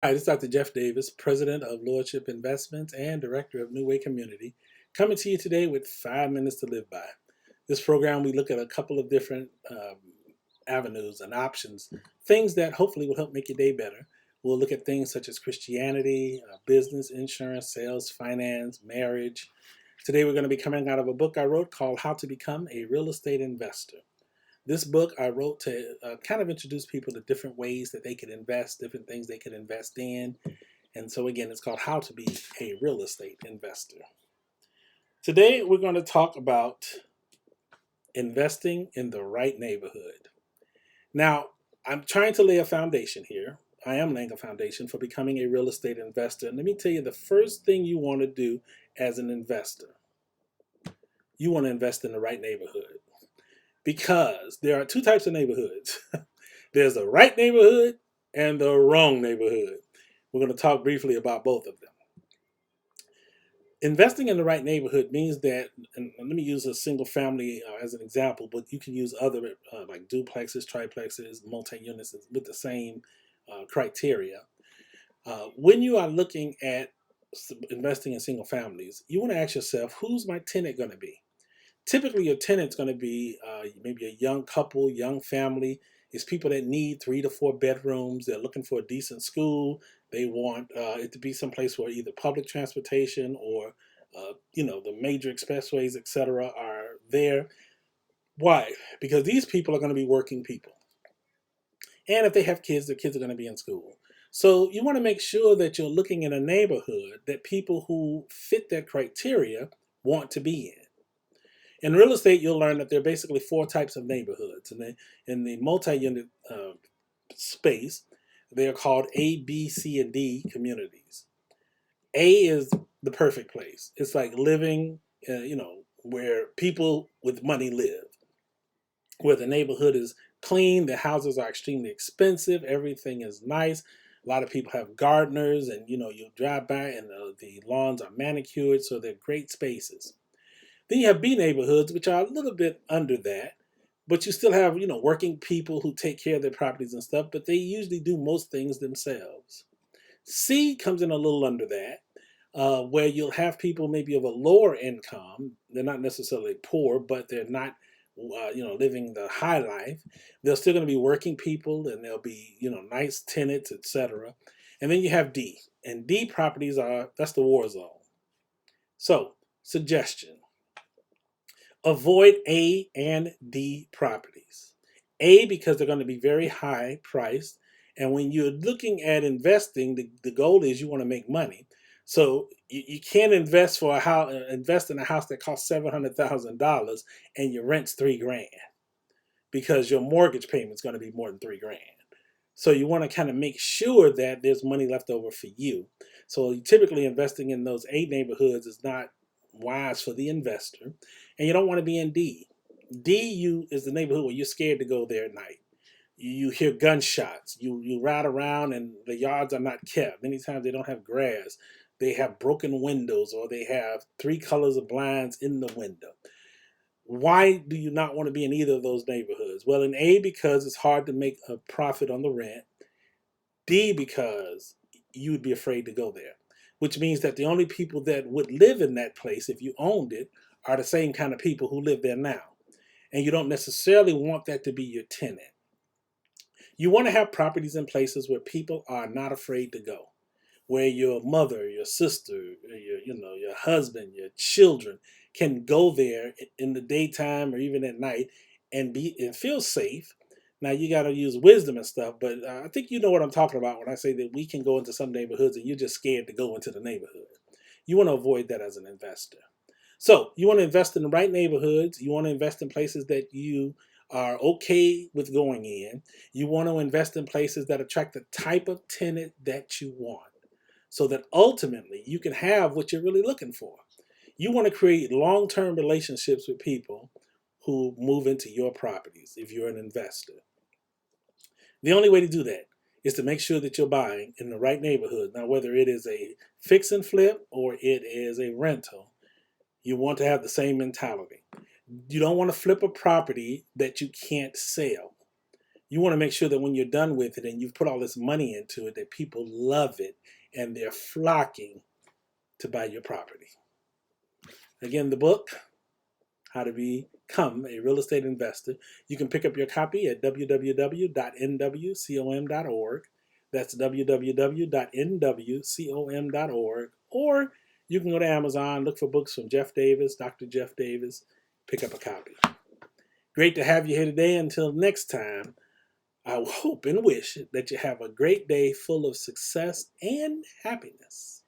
Hi, this is Dr. Jeff Davis, President of Lordship Investments and Director of New Way Community, coming to you today with 5 minutes to live by. This program, we look at a couple of different avenues and options, things that hopefully will help make your day better. We'll look at things such as Christianity, business, insurance, sales, finance, marriage. Today, we're going to be coming out of a book I wrote called How to Become a Real Estate Investor. This book I wrote to kind of introduce people to different ways that they could invest, different things they could invest in. And so, again, it's called How to Be a Real Estate Investor. Today, we're going to talk about investing in the right neighborhood. Now, I'm trying to lay a foundation here. I am laying a foundation for becoming a real estate investor. And let me tell you the first thing you want to do as an investor, you want to invest in the right neighborhood. Because there are two types of neighborhoods. There's the right neighborhood and the wrong neighborhood. We're going to talk briefly about both of them. Investing in the right neighborhood means that, and let me use a single family as an example, but you can use other like duplexes, triplexes, multi-units with the same criteria. When you are looking at investing in single families, you want to ask yourself, who's my tenant going to be? Typically, your tenant's going to be maybe a young couple, young family. It's people that need 3 to 4 bedrooms. They're looking for a decent school. They want it to be someplace where either public transportation or the major expressways, etc., are there. Why? Because these people are going to be working people, and if they have kids, their kids are going to be in school. So you want to make sure that you're looking in a neighborhood that people who fit that criteria want to be in. In real estate, you'll learn that there are basically 4 types of neighborhoods. In the multi-unit space, they are called A, B, C, and D communities. A is the perfect place. It's like living, where people with money live, where the neighborhood is clean, the houses are extremely expensive, everything is nice. A lot of people have gardeners, and you drive by and the lawns are manicured, so they're great spaces. Then you have B neighborhoods, which are a little bit under that, but you still have, working people who take care of their properties and stuff, but they usually do most things themselves. C comes in a little under that, where you'll have people maybe of a lower income. They're not necessarily poor, but they're not, living the high life. They're still going to be working people, and they'll be, nice tenants, etc. And then you have D, and D properties that's the war zone. So, suggestion. Avoid A and D properties. A, because they're going to be very high priced. And when you're looking at investing, the goal is you want to make money. So you can't invest for a house, invest in a house that costs $700,000 and your rent's $3,000, because your mortgage payment is going to be more than $3,000. So you want to kind of make sure that there's money left over for you. So typically investing in those A neighborhoods is not wise for the investor, and you don't want to be in D. D is the neighborhood where you're scared to go there at night. You hear gunshots. You ride around and the yards are not kept. Many times they don't have grass. They have broken windows, or they have 3 colors of blinds in the window. Why do you not want to be in either of those neighborhoods? Well, in A, because it's hard to make a profit on the rent. D, because you would be afraid to go there, which means that the only people that would live in that place if you owned it are the same kind of people who live there now. And you don't necessarily want that to be your tenant. You want to have properties in places where people are not afraid to go, where your mother, your sister, your husband, your children can go there in the daytime or even at night and feel safe. Now you got to use wisdom and stuff, but I think you know what I'm talking about when I say that we can go into some neighborhoods and you're just scared to go into the neighborhood. You want to avoid that as an investor. So you want to invest in the right neighborhoods. You want to invest in places that you are okay with going in. You want to invest in places that attract the type of tenant that you want, so that ultimately you can have what you're really looking for. You want to create long-term relationships with people who move into your properties if you're an investor. The only way to do that is to make sure that you're buying in the right neighborhood. Now, whether it is a fix and flip or it is a rental, you want to have the same mentality. You don't want to flip a property that you can't sell. You want to make sure that when you're done with it and you've put all this money into it, that people love it and they're flocking to buy your property. Again, the book, How to Become a Real Estate Investor. You can pick up your copy at www.nwcom.org. That's www.nwcom.org. Or you can go to Amazon, look for books from Jeff Davis, Dr. Jeff Davis, pick up a copy. Great to have you here today. Until next time, I hope and wish that you have a great day full of success and happiness.